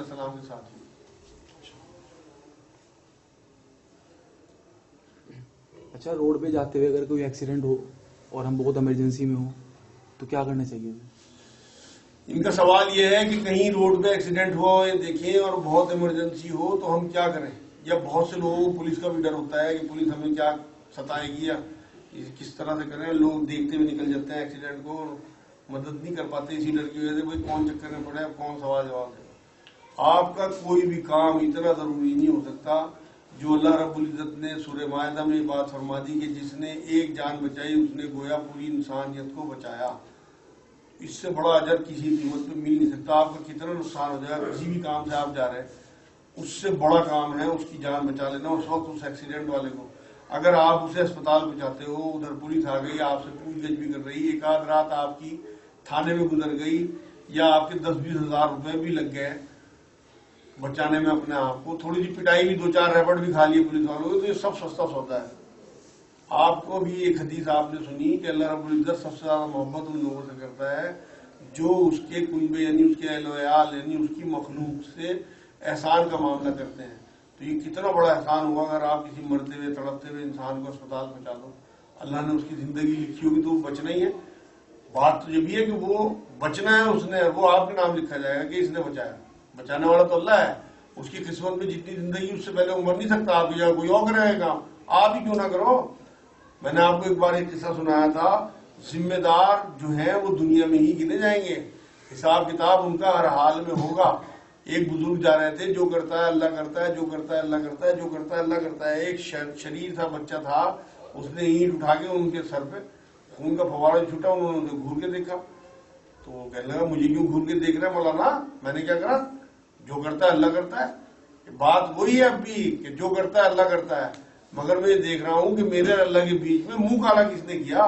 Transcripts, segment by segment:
सलाम के साथ ही। अच्छा, रोड पे जाते हुए अगर कोई एक्सीडेंट हो और हम बहुत इमरजेंसी में हो तो क्या करना चाहिए? इनका सवाल यह है कि कहीं रोड पे एक्सीडेंट हुआ हो, ये देखें, और बहुत इमरजेंसी हो तो हम क्या करें। या बहुत से लोगों को पुलिस का भी डर होता है कि पुलिस हमें क्या सताएगी या किस तरह से करें। लोग देखते हुए निकल जाते हैं एक्सीडेंट को और मदद नहीं कर पाते इसी डर की वजह से। भाई कौन चक्कर में पड़े, कौन सवाल जवाब देगा। आपका कोई भी काम इतना जरूरी नहीं हो सकता जो अल्लाह रब्बुल इज्जत ने सूरह मायदा में बात फरमा दी कि जिसने एक जान बचाई उसने गोया पूरी इंसानियत को बचाया। इससे बड़ा अजर किसी कीमत पे मिल नहीं सकता। आपका कितना नुकसान हो जाएगा, किसी भी काम से आप जा रहे हैं, उससे बड़ा काम है उसकी जान बचा लेना। उस वक्त उस एक्सीडेंट वाले को अगर आप उसे अस्पताल पहुंचाते हो, उधर पुलिस आ गई, आपसे पूछगछ भी कर रही, एक आध रात आपकी थाने में गुजर गई या आपके 10-20 हजार रुपए भी लग गए बचाने में अपने आप को, थोड़ी सी पिटाई भी, 2-4 रैपट भी खा लिए पुलिस वालों को, तो ये सब सस्ता सौदा है। आपको भी एक हदीस आपने सुनी कि अल्लाह रब्बुल इज्जत सबसे ज्यादा मोहब्बत उन लोगों से करता है जो उसके कुनबे यानी उसके अहल यानी उसकी मखलूक से एहसान का मामला करते हैं। तो ये कितना बड़ा एहसान हुआ अगर आप किसी मरते हुए तड़पते हुए इंसान को अस्पताल पहुंचा दो। अल्लाह ने उसकी जिंदगी लिखी होगी तो वो बचना ही है। बात तो ये भी है कि वो बचना है, उसने, वो आपके नाम लिखा जाएगा कि इसने बचाया। बचाने वाला तो अल्लाह है। उसकी किस्मत में जितनी जिंदगी उससे पहले उमर नहीं सकता आपकी जगह कोई और करेगा, आप ही क्यों ना करो। मैंने आपको एक बार एक किस्सा सुनाया था, जिम्मेदार जो है वो दुनिया में ही गिने जाएंगे, हिसाब किताब उनका हर हाल में होगा। एक बुजुर्ग जा रहे थे, जो करता है अल्लाह करता है, जो करता है अल्लाह करता है, जो करता है अल्लाह करता है। एक शरीर था, बच्चा था, उसने ईंट उठा के उनके सर पे खून का फवारा छूटा, उन्होंने घूर के देखा तो कहने लगा मुझे क्यों घूर के देख रहा है मौलाना, मैंने क्या करा, जो करता है अल्लाह करता है। बात वही है अब भी कि जो करता है अल्लाह करता है, मगर मैं ये देख रहा हूं कि मेरे और अल्लाह के बीच में मुंह काला किसने किया।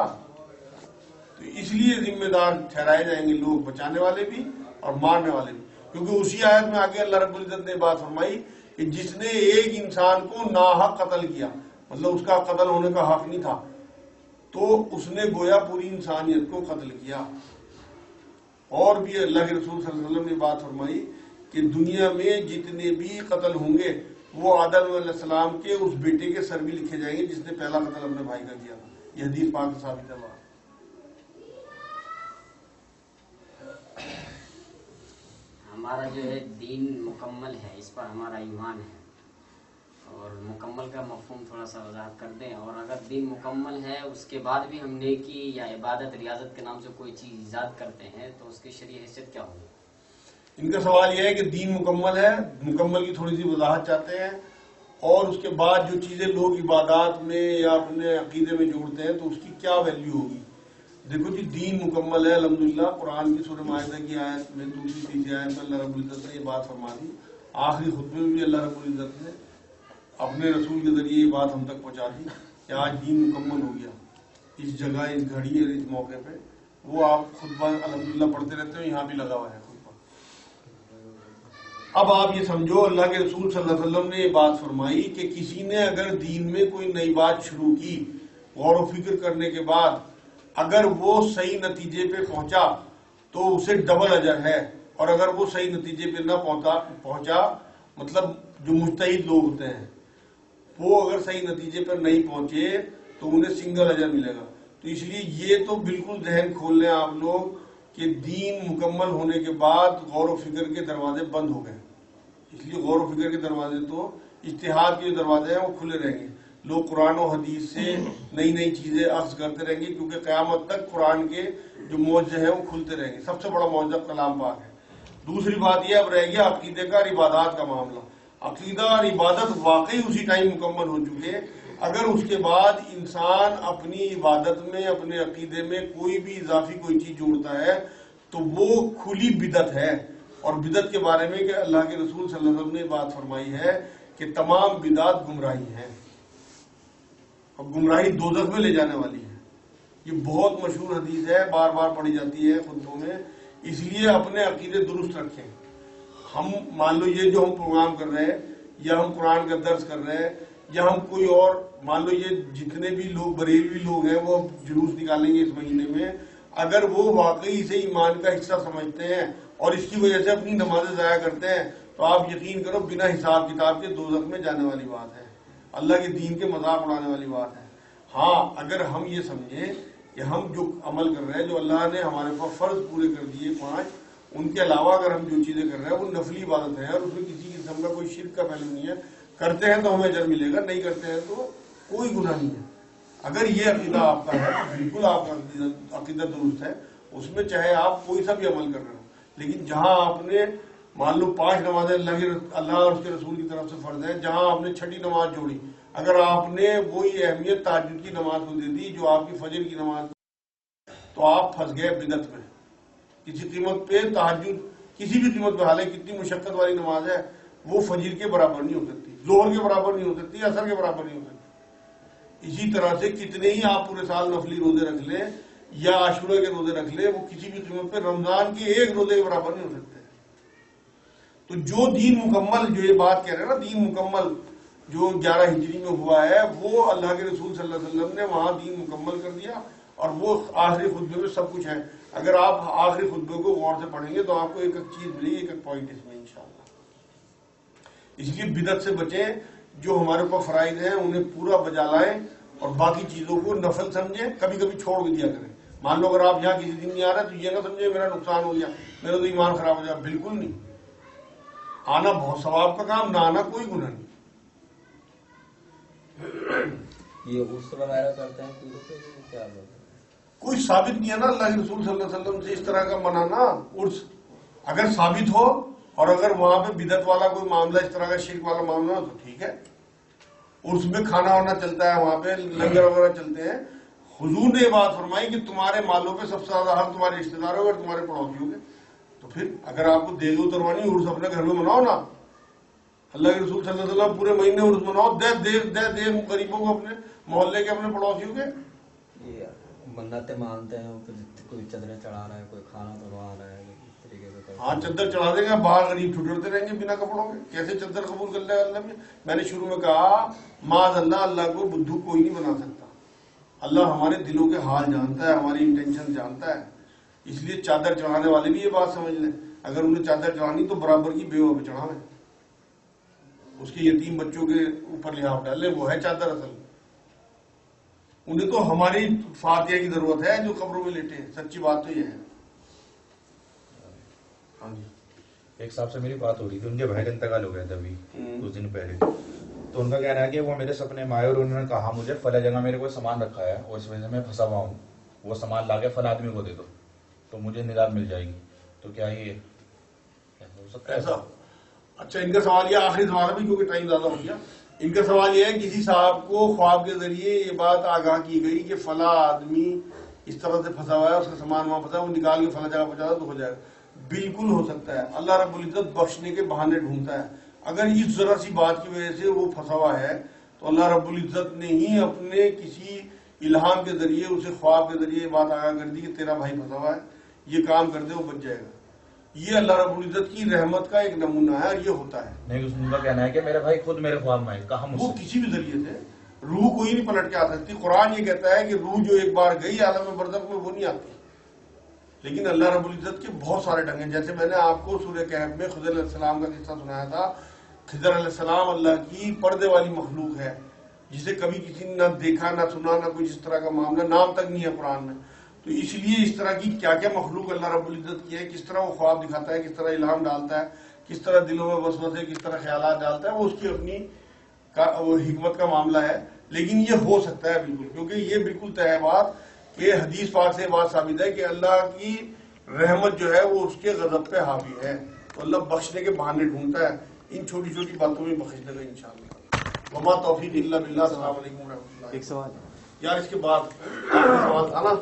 तो इसलिए जिम्मेदार ठहराए जाएंगे लोग, बचाने वाले भी और मारने वाले भी। क्योंकि उसी आयत में आगे अल्लाह रब्बुल इज्जत ने बात फरमाई कि जिसने एक इंसान को नाहक कत्ल किया, मतलब उसका कत्ल होने का हक नहीं था, तो उसने गोया पूरी इंसानियत को कत्ल किया। और भी अल्लाह के रसूल सल्लल्लाहु अलैहि वसल्लम ने बात फरमाई कि दुनिया में जितने भी कत्ल होंगे वो आदम अलैहिस्सलाम के उस बेटे के सर भी लिखे जाएंगे जिसने पहला कत्ल अपने भाई का किया था। यह हदीस पाक से साबित है। हमारा जो है दीन मुकम्मल है, इस पर हमारा ईमान है, और मुकम्मल का मफहूम थोड़ा सा वजाहत कर दें। और अगर दीन मुकम्मल है उसके बाद भी हम नेकी या इबादत रियाजत के नाम से कोई चीज़ ईजाद करते हैं तो उसकी शरीय हैसियत क्या होगी? इनका सवाल यह है कि दीन मुकम्मल है, मुकम्मल की थोड़ी सी वजाहत चाहते हैं, और उसके बाद जो चीजें लोग इबादत में या अपने अकीदे में जोड़ते हैं तो उसकी क्या वैल्यू होगी। देखो जी, दीन मुकम्मल है अल्हम्दुलिल्लाह। कुरान की सूरह माइदा की आयत में दूसरी तीसरी आयत में अल्लाह रब्बुल इज्जत ने ये बात फरमा दी। आखिरी खुतबे में भी अल्लाह रब्बुल इज्जत ने अपने रसूल के जरिए ये बात हम तक पहुंचा दी कि आज दीन मुकम्मल हो गया। इस जगह, इस घड़ी और इस मौके पे वो आप खुतबा अल्हम्दुलिल्लाह पढ़ते रहते हो, यहाँ भी लगा हुआ है खुतबा। अब आप ये समझो, अल्लाह के रसूल सल्लल्लाहु अलैहि वसल्लम ने ये बात फरमाई कि किसी ने अगर दीन में कोई नई बात शुरू की, गौर व फिक्र करने के बाद अगर वो सही नतीजे पे पहुंचा तो उसे डबल अजर है, और अगर वो सही नतीजे पे ना पहुंचा मतलब जो मुज्तहिद लोग होते हैं वो अगर सही नतीजे पर नहीं पहुंचे तो उन्हें सिंगल अजर मिलेगा। तो इसलिए ये तो बिल्कुल जहन खोल लें आप लोग कि दीन मुकम्मल होने के बाद गौर व फिक्र के दरवाजे बंद हो गए। इसलिए गौर व फिक्र के दरवाजे तो, इज्तिहाद के जो दरवाजे हैं वो खुले रहेंगे। लोग कुरान और हदीस से नई नई चीजें अख्ज़ करते रहेंगे, क्योंकि क़यामत तक कुरान के जो मौजे हैं वो खुलते रहेंगे। सबसे बड़ा मौजा कलाम पाक है। दूसरी बात यह अब रह गया अकीदे का और इबादत का मामला। अकीदा और इबादत वाकई उसी टाइम मुकम्मल हो चुके। अगर उसके बाद इंसान अपनी इबादत में, अपने अकीदे में कोई भी इजाफी कोई चीज जोड़ता है तो वो खुली बिदत है। और बिदत के बारे में कि अल्लाह के रसूल सल्लल्लाहु अलैहि वसल्लम ने बात फरमाई है कि तमाम बिदात गुमराही है और गुमराही दोज़ख में ले जाने वाली है। ये बहुत मशहूर हदीस है, बार बार पढ़ी जाती है खुतबों में। इसलिए अपने अकीदे दुरुस्त रखें। हम मान लो ये जो हम प्रोग्राम कर रहे हैं, या हम कुरान का दर्स कर रहे हैं, या हम कोई और, मान लो ये जितने भी लोग बरेलवी लोग हैं वो जुलूस निकालेंगे इस महीने में, अगर वो वाकई इसे ईमान का हिस्सा समझते हैं और इसकी वजह से अपनी नमाजें ज़ाया करते हैं तो आप यकीन करो बिना हिसाब किताब के दोज़ख में जाने वाली बात है, अल्लाह के दीन के मजाक उड़ाने वाली बात है। हाँ, अगर हम ये समझे कि हम जो अमल कर रहे हैं, जो अल्लाह ने हमारे पास फर्ज पूरे कर दिए 5, उनके अलावा अगर हम जो चीजें कर रहे हैं वो नफली इबादत है और उसमें किसी किस्म का कोई शिर्क का पहलू नहीं है, करते हैं तो हमें अजर मिलेगा, नहीं करते हैं तो कोई गुनाह नहीं है। अगर ये अकीदा आपका है तो बिल्कुल आपका अकीदा दुरुस्त है, उसमें चाहे आप कोई सा भी अमल कर रहे हो। लेकिन जहां आपने मान लो 5 नमाजें अल्लाह और उसके रसूल की तरफ से फर्ज है, जहां आपने छठी नमाज जोड़ी, अगर आपने वही अहमियत तहज्जुद की नमाज को दे दी जो आपकी फजर की नमाज, तो आप फंस गए बिदअत में। किसी कीमत पे तहज्जुद किसी भी कीमत पे, हालांकि कितनी मुशक्कत वाली नमाज है, वो फजर के बराबर नहीं हो सकती, जोहर के बराबर नहीं हो सकती, असर के बराबर नहीं हो सकती। इसी तरह से कितने ही आप पूरे साल नफली रोजे रख ले या आशुरा के रोजे रख ले, वो किसी भी कीमत पे रमजान के एक रोजे के बराबर नहीं हो सकते। तो जो दीन मुकम्मल, जो ये बात कह रहे हैं ना, दीन मुकम्मल जो 11 हिजरी में हुआ है, वो अल्लाह के रसूल सल्लल्लाहु अलैहि वसल्लम ने वहां दीन मुकम्मल कर दिया और वो आखिरी खुतबे में सब कुछ है। अगर आप आखिरी खुतबे को गौर से पढ़ेंगे तो आपको एक एक चीज मिलेगी, एक एक पॉइंट इसमें इंशाअल्लाह। इसलिए बिदअत से बचें, जो हमारे ऊपर फराइज हैं उन्हें पूरा बजा लाएं और बाकी चीजों को नफल समझें, कभी कभी छोड़ भी दिया करें। मान लो अगर आप यहाँ किसी दिन नहीं आ रहे तो ये ना समझे मेरा नुकसान हो गया, मेरा तो ईमान खराब हो जाए, बिल्कुल नहीं। आना बहुत सवाब का काम, ना आना कोई गुनाह नहीं। ये उर्स वगैरह करते हैं क्या बोलते हैं? कोई साबित नहीं है ना अल्लाह के रसूल सल्लल्लाहु अलैहि वसल्लम से इस तरह का मनाना उर्स। अगर साबित हो और अगर वहां पे बिदअत वाला कोई मामला, इस तरह का शिर्क वाला मामला हो तो ठीक है। उर्स में खाना वाना चलता है, वहां पे लंगर वगैरह चलते हैं। हुजूर ने बात फरमाई कि तुम्हारे मालों पे सबसे ज्यादा हक तुम्हारे रिश्तेदारों और तुम्हारे पड़ोसियों के। तो फिर अगर आपको देगे उतरवानी, उर्स अपने घर में मनाओ ना। अल्लाह के रसूल सल्लल्लाहु अलैहि वसल्लम पूरे महीने उर्स मनाओ, दे गरीबों को, अपने मोहल्ले के, अपने पड़ोसियों के। ये मन्नतें मानते हैं, कोई चदरें चढ़ा रहा है, कोई खाना बनवा रहा है, इस तरीके से। हाँ, चद्दर चढ़ा देंगे, बाहर गरीब ठुठुरते रहेंगे बिना कपड़ों के। कैसे चद्दर कबूल कर लेगा अल्लाह में? मैंने शुरू में कहा, माज अल्लाह को बुद्धू कोई नहीं बना सकता। अल्लाह हमारे दिलों के हाल जानता है, हमारी इंटेंशन जानता है। इसलिए चादर चढ़ाने वाले भी ये बात समझ लें, अगर उन्हें चादर चढ़ानी तो बराबर की बेवा पे चढ़ावे, उसके यतीम बच्चों के ऊपर लिहाफ डाले, वो है चादर असल। उन्हें तो हमारी फातिहा की जरूरत है जो कब्रों में लेटे हैं। सच्ची बात तो ये है। हाँ जी। एक साहब से मेरी बात हो रही थी, उनके भाई का इंतकाल हो गया था अभी कुछ दिन पहले। तो उनका कहना है कि वो मेरे सपने में आए और उन्होंने कहा मुझे फला जगह मेरे कोई सामान रखा है और इस वजह से मैं फंसा हुआ हूँ, वो सामान लाके फला आदमी को दे दो तो मुझे निजात मिल जाएगी। तो क्या ये हो सकता है? ऐसा? अच्छा, इनका सवाल ये आखिरी सवाल है भी, क्योंकि टाइम ज्यादा हो गया। इनका सवाल ये है, किसी साहब को ख्वाब के जरिए ये बात आगाह की गई कि फला आदमी इस तरह से फंसा हुआ है, उसका सामान वहां फंसा, वो निकाल के फला जगह पहुंचा तो हो जाएगा। बिल्कुल हो सकता है। अल्लाह रब्बुल इज्जत बख्शने के बहाने ढूंढता है। अगर इस जरा सी बात की वजह से वो फंसा हुआ है तो अल्लाह रब्बुल इज्जत ने ही अपने किसी इल्हाम के जरिए, उसे ख्वाब के जरिए बात आगाह कर दी कि तेरा भाई फंसा हुआ है, ये काम कर दे, वो बच जाएगा। ये अल्लाह रब्बुल इज्जत की रहमत का एक नमूना है और ये होता है। नहीं, उनका कहना है कि मेरा भाई खुद मेरे ख्वाब में आए, कहा वो मुझसे। किसी भी जरिए से, रूह कोई नहीं पलट के आ सकती। कुरान ये कहता है कि रूह जो एक बार गई आलम बरज़ख में वो नहीं आती। लेकिन अल्लाह रब्बुल इज्जत के बहुत सारे ढंग हैं। जैसे मैंने आपको सूरह कहफ में खिज़र अलैहिस्सलाम का किस्सा सुनाया था। खिज़र अलैहिस्सलाम अल्लाह की पर्दे वाली मखलूक है, जिसे कभी किसी ने ना देखा, ना सुना, ना कुछ इस तरह का मामला, नाम तक नहीं है कुरान में। तो इसलिए इस तरह की क्या क्या मखलूक अल्लाह रब्बुल इज्जत की है, किस तरह वो ख्वाब दिखाता है, किस तरह इल्हाम डालता है, किस तरह दिलों में वसवसे, किस तरह ख्यालात डालता है, वो उसकी अपनी वो हिकमत का मामला है। लेकिन ये हो सकता है बिल्कुल, क्योंकि ये बिल्कुल तय है बात कि हदीस पाक से बात साबित है कि अल्लाह की रहमत जो है वो उसके गजब पे हावी है। तो अल्लाह बख्शने के बहाने ढूंढता है, इन छोटी छोटी बातों में बख्श देगा इंशाअल्लाह। वमा तौफीक इल्ला बिल्लाह। अस्सलाम वालेकुम रहमतुल्लाह। एक सवाल यार इसके बाद सवाल था ना।